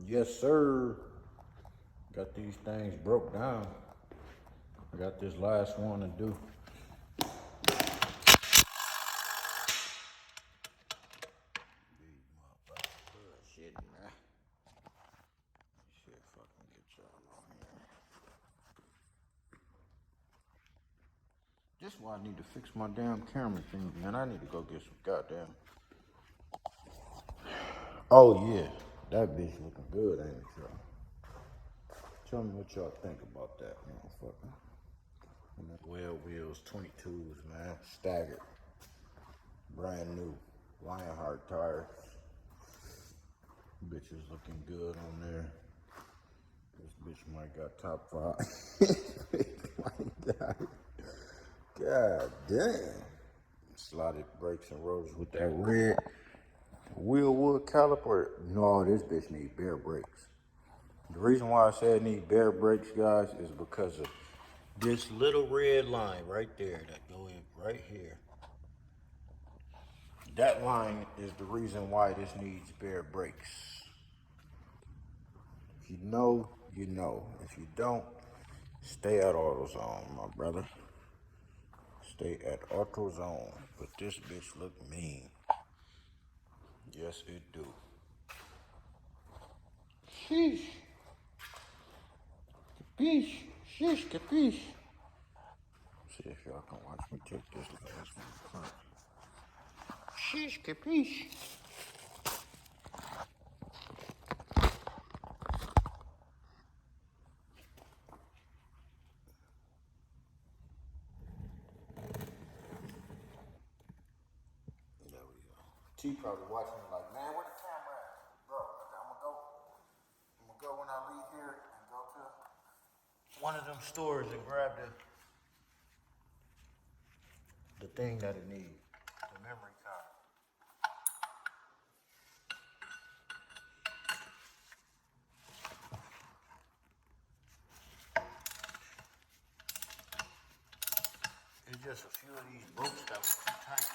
Yes, sir. Got these things broke down. I got this last one to do. Shit, man. Shit, fucking get y'all on here. This is why I need to fix my damn camera thing, man. I need to go get some goddamn. Oh yeah, that bitch looking good, ain't it, y'all? Tell me what y'all think about that, motherfucker. Well wheels, 22s, man, staggered, brand new, Lionheart tires. Bitch is looking good on there. This bitch might got top 5. God damn. Slotted brakes and rotors with that red wheel wood caliper. No, this bitch need bare brakes. The reason why I say it need bare brakes, guys, is because of this little red line right there that go in right here. That line is the reason why this needs bare brakes. If you know, you know. If you don't, stay at AutoZone, my brother. Stay at AutoZone. But this bitch look mean. Yes, it do. Sheesh. Capiche. Sheesh, capiche. See if y'all can watch me take this last one apart. Sheesh, capiche. There we go. T probably watching me like, man, where the camera at? Bro, I'm gonna go when I leave here and go to one of them stores and grab the thing that it needs, the memory card. It's just a few of these bolts that was too tight.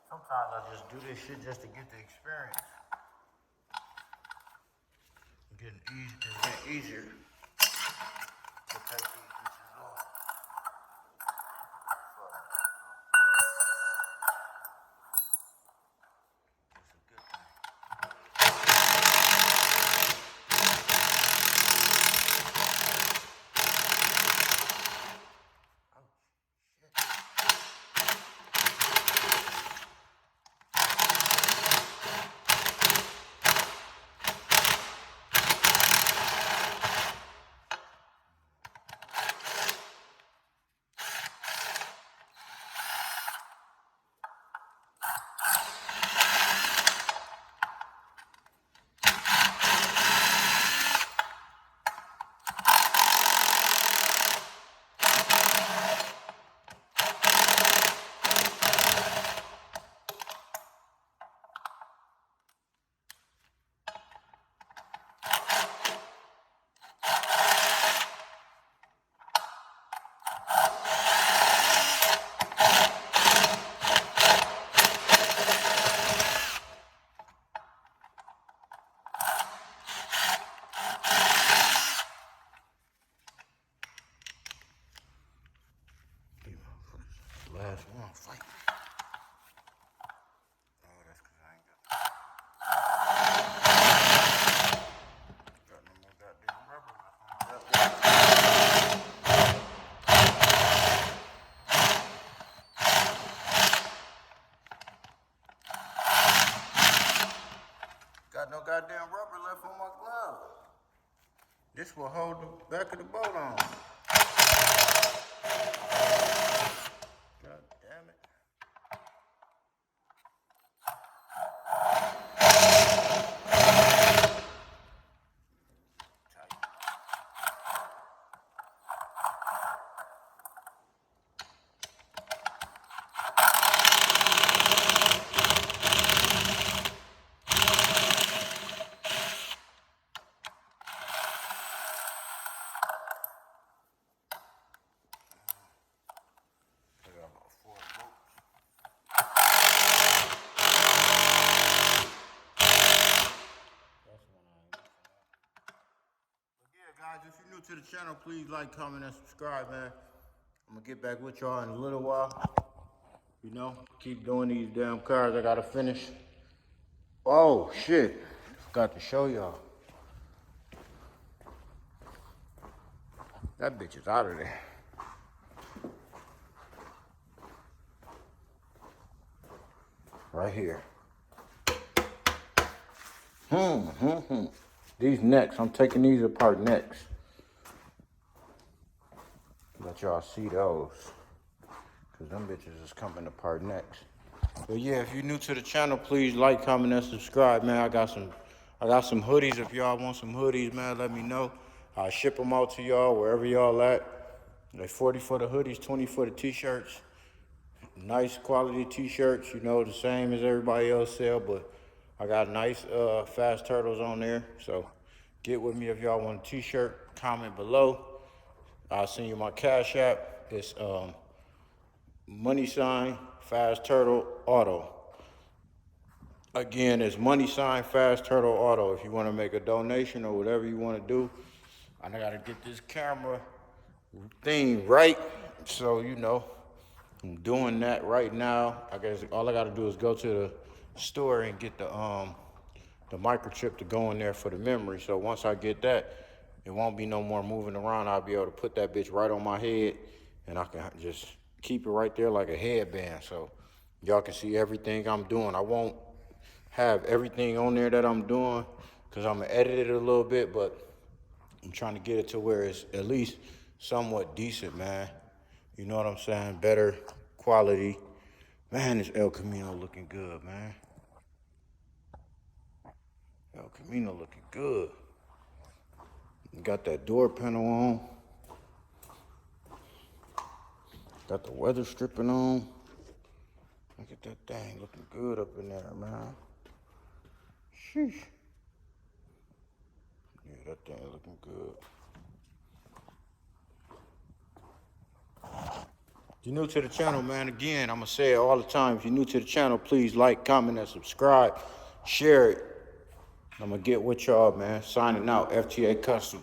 Sometimes I just do this shit just to get the experience. It's getting easier to take these bitches off. It's a good thing. Last one, fight. Oh, that's because I ain't got no more goddamn rubber left. Got no goddamn rubber left on my glove. This will hold the back of the boat on. God damn it. Guys, if you're new to the channel, please like, comment, and subscribe, man. I'm gonna get back with y'all in a little while. You know, keep doing these damn cars I gotta finish. Oh, shit. Forgot to show y'all. That bitch is out of there. Right here. These next, I'm taking these apart next. Let y'all see those. Cause them bitches is coming apart next. But yeah, if you're new to the channel, please like, comment, and subscribe, man. I got some hoodies. If y'all want some hoodies, man, let me know. I'll ship them out to y'all wherever y'all at. They 40 for the hoodies, 20 for the t-shirts. Nice quality t-shirts, you know, the same as everybody else sell, but I got nice fast turtles on there. So get with me if y'all want a t-shirt. Comment below. I'll send you my Cash App. It's # Fast Turtle Auto. Again, it's # Fast Turtle Auto. If you want to make a donation or whatever you want to do, I gotta get this camera thing right. So you know, I'm doing that right now. I guess all I gotta do is go to the store and get the microchip to go in there for the memory. So once I get that, it won't be no more moving around. I'll be able to put that bitch right on my head, and I can just keep it right there like a headband. So y'all can see everything I'm doing. I won't have everything on there that I'm doing because I'm gonna edit it a little bit, but I'm trying to get it to where it's at least somewhat decent, man. You know what I'm saying? Better quality. Man, this El Camino looking good, man. El Camino looking good. Got that door panel on. Got the weather stripping on. Look at that thing looking good up in there, man. Sheesh. Yeah, that thing looking good. If you're new to the channel, man, again, I'm going to say it all the time. If you're new to the channel, please like, comment, and subscribe. Share it. I'm going to get with y'all, man. Signing out, FTA Custom.